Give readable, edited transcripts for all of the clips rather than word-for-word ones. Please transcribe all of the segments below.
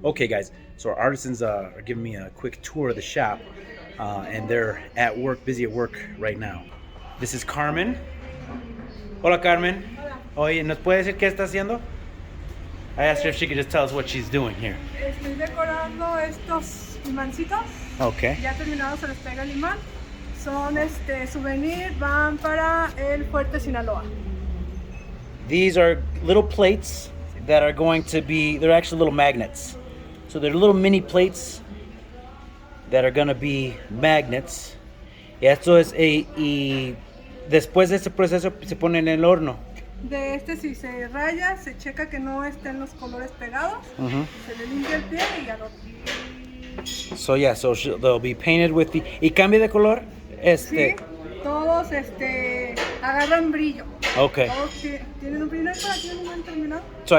Okay, guys, so our artisans are giving me a quick tour of the shop, and they're at work, busy at work right now. This is Carmen. Hola, Carmen. Hola. Oye, ¿nos puede decir qué está haciendo? I asked her if she could just tell us what she's doing here. Estoy decorando estos imancitos. Okay. Ya terminados, se les pega el imán. Son souvenir, van para el Fuerte Sinaloa. These are little plates that are going to be, they're actually little magnets. So they're little mini plates that are going to be magnets. Y esto es, y después de ese proceso se pone en el horno. De si se raya, se checa que no estén los colores pegados. Se le limpia el pie y ya lo... So yeah, so they'll be painted with the... ¿Y cambia de color? Sí, todos agarran brillo. Okay. Todos tienen un brillo para que no han terminado. So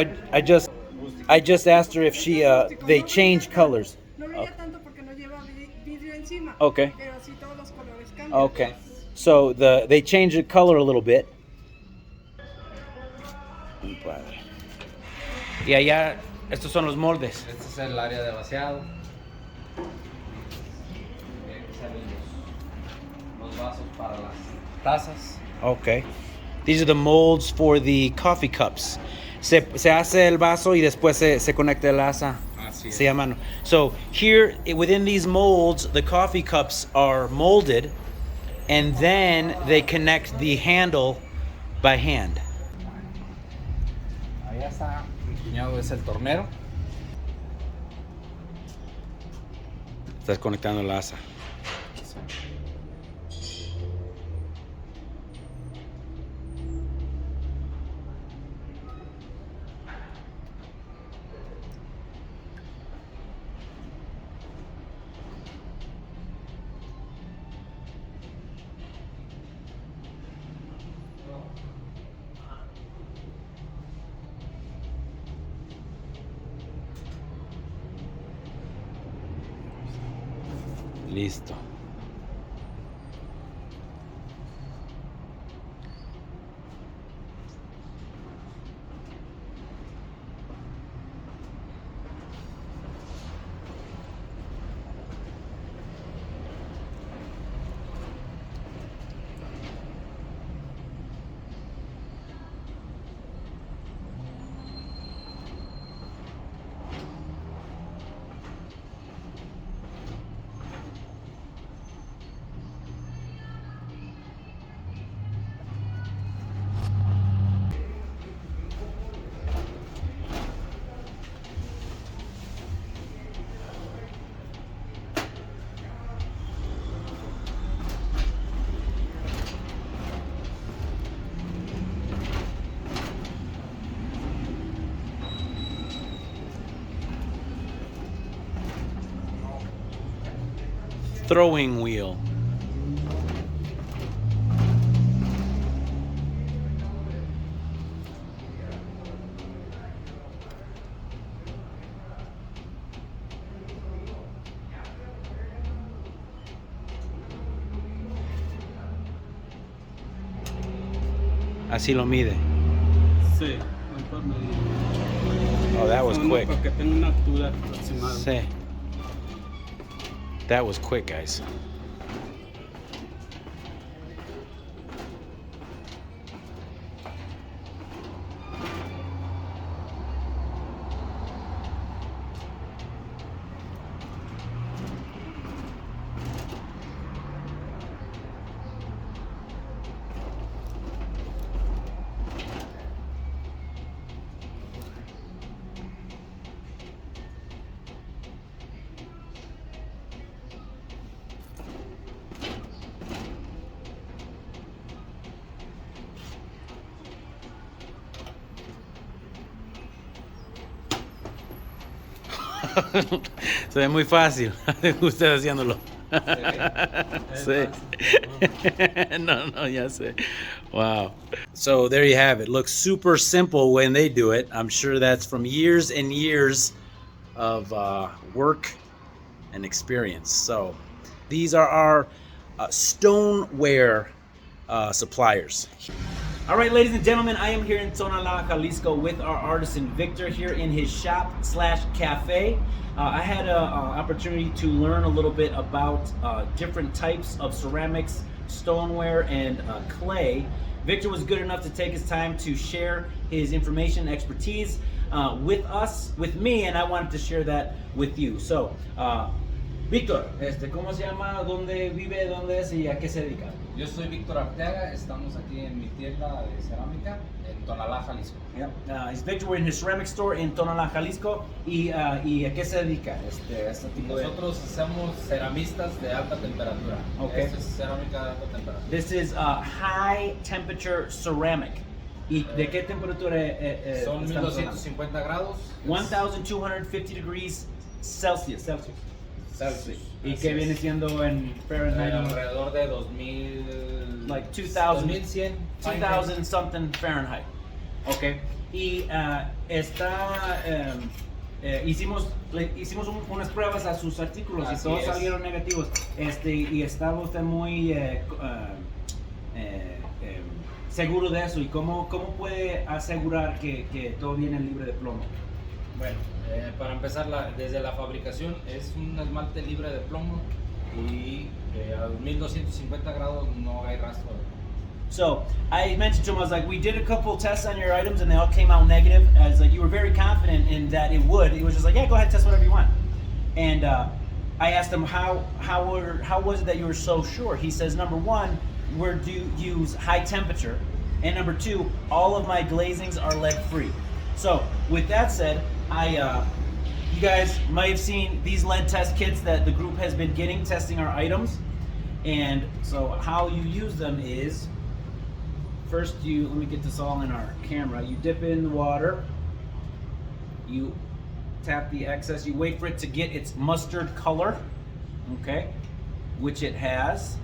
I just asked her if she they change colors. No brilla tanto porque no lleva vidrio encima. Okay. Pero sí todos los colores cambian. Okay. So they change the color a little bit. Y allá, estos son los moldes. Este es el área de vaciado. Los vasos para las tazas. Okay. These are the molds for the coffee cups. Se hace el vaso y después se conecta el asa. Así es. Se llaman. So here, within these molds, the coffee cups are molded, and then they connect the handle by hand. Allá está. Mi cuñado es el tornero. Estás conectando el asa. Listo. Throwing wheel. Así lo mide. Sí, por medida. Oh, that was quick. Para que tenga una altura aproximada. Sí. That was quick, guys. Se ve muy fácil usted haciéndolo. Sí. No, ya sé. Wow. So there you have it. Looks super simple when they do it. I'm sure that's from years and years of work and experience. So these are our stoneware suppliers. All right, ladies and gentlemen, I am here in Tonalá, Jalisco with our artisan Victor here in his shop/cafe. I had an opportunity to learn a little bit about different types of ceramics, stoneware, and clay. Victor was good enough to take his time to share his information and expertise with me, and I wanted to share that with you. So, Víctor, ¿cómo se llama? ¿Dónde vive? ¿Dónde es? ¿Y a qué se dedica? Yo soy Víctor Arteaga, estamos aquí en mi tienda de cerámica en Tonalá, Jalisco. Yeah. He's Victor. We're in his ceramic store in Tonalá, Jalisco. ¿Y a qué se dedica este tipo de... Nosotros somos ceramistas de alta temperatura. Okay. Esto es cerámica de alta temperatura. This is high temperature ceramic. ¿Y de qué temperatura Son estamos 1250 grados. 1250 degrees Celsius. Celsius. ¿Y qué viene siendo en Fahrenheit? Alrededor de 2000. Like 2000. 2100. 2000 something Fahrenheit. Okay. Y hicimos unas pruebas a sus artículos. Así y todos es. salieron negativos. Y estaba usted muy seguro de eso. ¿Y cómo puede asegurar que todo viene libre de plomo? Bueno, para empezar, desde la fabricación es un esmalte libre de plomo y a 1250 grados no hay rastro de plomo. So I mentioned to him, I was like, we did a couple tests on your items and they all came out negative. As like you were very confident in that it would. He was just like, yeah, go ahead, test whatever you want. And I asked him how was it that you were so sure? He says, number one, we do use high temperature, and number two, all of my glazings are lead free. So with that said, you guys might have seen these lead test kits that the group has been getting testing our items. And so how you use them is, first let me get this all in our camera. You dip it in the water, you tap the excess, you wait for it to get its mustard color, okay, which it has.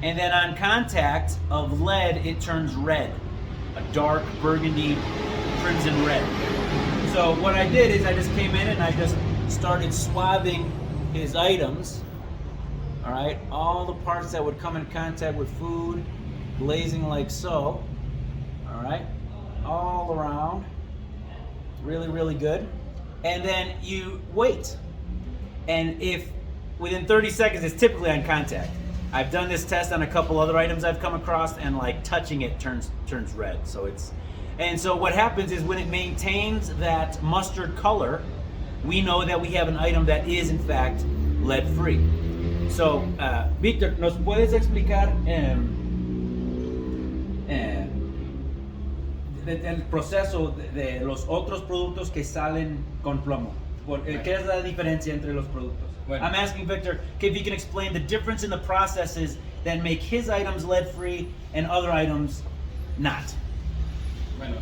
And then on contact of lead, it turns red, a dark burgundy crimson red. So what I did is I just came in and I just started swabbing his items, all right, all the parts that would come in contact with food, glazing like so, all right, all around, really, really good. And then you wait, and if within 30 seconds, it's typically on contact. I've done this test on a couple other items I've come across, and like touching it turns red. So what happens is when it maintains that mustard color, we know that we have an item that is in fact lead free. So, Victor, ¿nos puedes explicar el proceso de los otros productos que salen con plomo? ¿Qué es la diferencia entre los productos? Bueno. I'm asking Victor if he can explain the difference in the processes that make his items lead free and other items not. Bueno,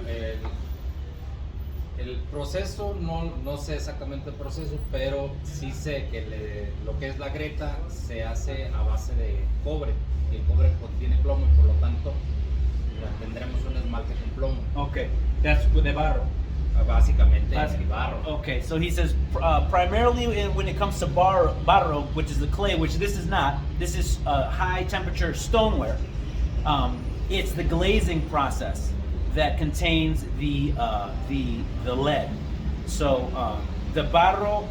el proceso, no sé exactamente el proceso, pero sí sé que lo que es la greta se hace a base de cobre, y el cobre contiene plomo y por lo tanto tendremos un esmalte con plomo. Okay, that's de barro. Básicamente el barro. Okay, so he says primarily when it comes to barro, which is the clay, which this is not, this is high temperature stoneware, it's the glazing process that contains the lead. So the barro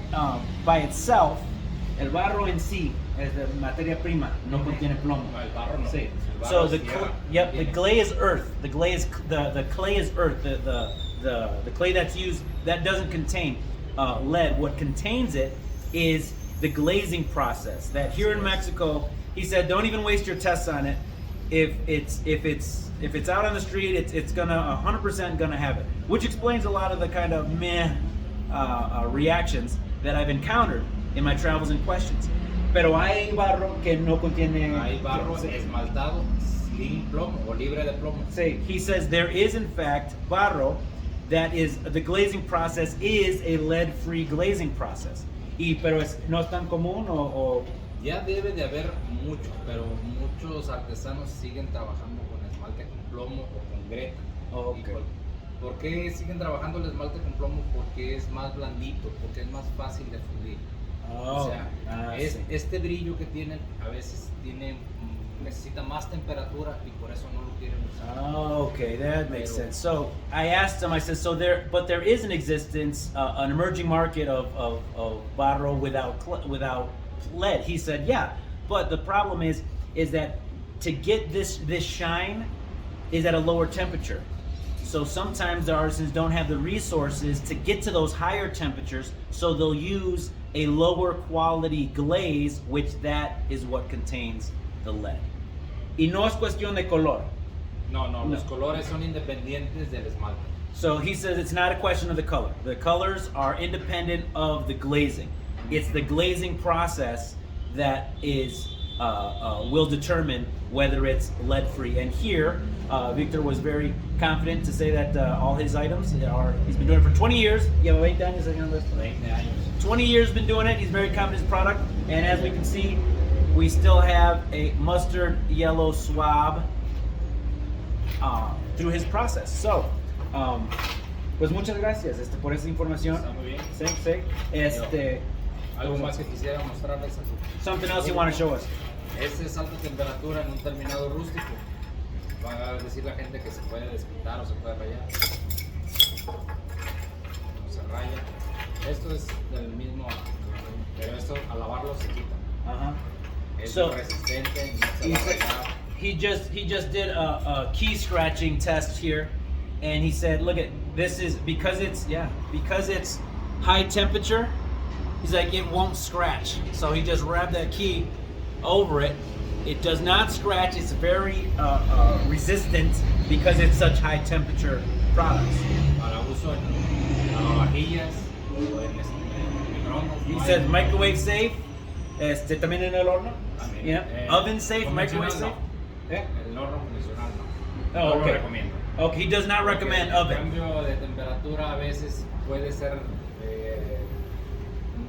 by itself, el barro en sí es de materia prima, no contiene plomo. El barro no. Sí. El barro So es tierra. the clay is earth. The clay is earth. The clay that's used that doesn't contain lead. What contains it is the glazing process. That here in Mexico, he said, don't even waste your tests on it. If it's out on the street, it's gonna 100% gonna have it. Which explains a lot of the kind of meh reactions that I've encountered in my travels and questions. Pero hay barro que no contiene. Hay barro esmaltado sin plomo o libre de plomo. Say, he says there is in fact barro that is the glazing process is a lead-free glazing process. Pero no es tan común o Ya debe de haber mucho, pero muchos artesanos siguen trabajando con esmalte con plomo o con greta. Okay. ¿Por qué siguen trabajando el esmalte con plomo? Porque es más blandito, porque es más fácil de fundir. Oh, O sea, este brillo que tienen a veces necesita más temperatura y por eso no lo quieren usar. Oh, okay, that makes sense. So I asked him, I said, so there is an existence, an emerging market of barro without lead. He said, yeah, but the problem is that to get this shine is at a lower temperature. So sometimes the artisans don't have the resources to get to those higher temperatures, so they'll use a lower quality glaze, which that is what contains the lead. Y no es cuestión de color. No, los colores son independientes del esmalte. So he says it's not a question of the color. The colors are independent of the glazing. It's the glazing process that will determine whether it's lead-free. And here, Victor was very confident to say that all his items he's been doing it for 20 years. Lleva 20 años haciendo esto. 20 años. 20 years been doing it. He's very confident in his product. And as we can see, we still have a mustard yellow swab through his process. So, pues muchas gracias por esa información. Está muy bien. Sí. Algo más que quisiera mostrarles. Something else you want to show us? Este es alta temperatura en un terminado rústico. Va a decir la gente que se puede despintar o se puede rayar. No se raya. Esto es del mismo, pero esto al lavarlo se quita. Es So, resistente, no se va a rayar. He just did a key scratching test here, and he said, look at this is because it's high temperature. He's like, it won't scratch. So he just rubbed that key over it. It does not scratch. It's very resistant because it's such high temperature products. Para uso en lavavajillas o en microondas. He said microwave safe. También en el horno. También. Yeah. Oven safe, microwave safe. No. El horno convencional no. Oh, No okay. lo recomiendo. Okay, he does not recommend Porque oven. El cambio de temperatura a veces puede ser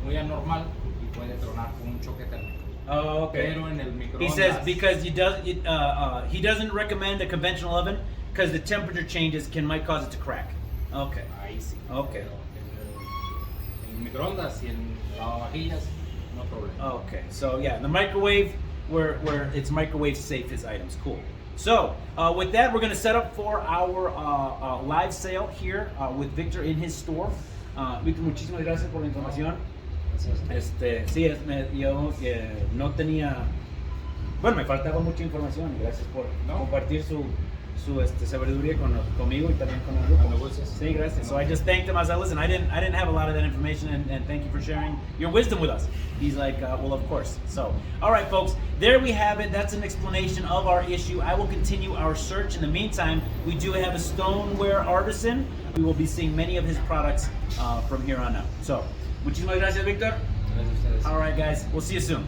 muy anormal y puede tronar con un choque térmico. Oh, okay. Pero en el He microondas. says because he doesn't recommend a conventional oven because the temperature changes might cause it to crack. Okay. Ahí sí. Okay. Pero en el microondas y en lavavajillas no problema. Okay. So yeah, the microwave where it's microwave safe his items. Cool. So with that, we're gonna set up for our live sale here with Victor in his store. Victor, muchísimas gracias por la información. Sí, yo no tenía, bueno, me faltaba mucha información y gracias por compartir su sabiduría conmigo y también con el grupo. Cuando gustes. Sí, gracias. So I just thanked him. I was like, listen, I didn't have a lot of that information, and thank you for sharing your wisdom with us. He's like, well, of course. So, all right, folks, there we have it. That's an explanation of our issue. I will continue our search. In the meantime, we do have a stoneware artisan. We will be seeing many of his products from here on out. So, muchísimas gracias, Victor. Gracias a ustedes. All right, guys, we'll see you soon.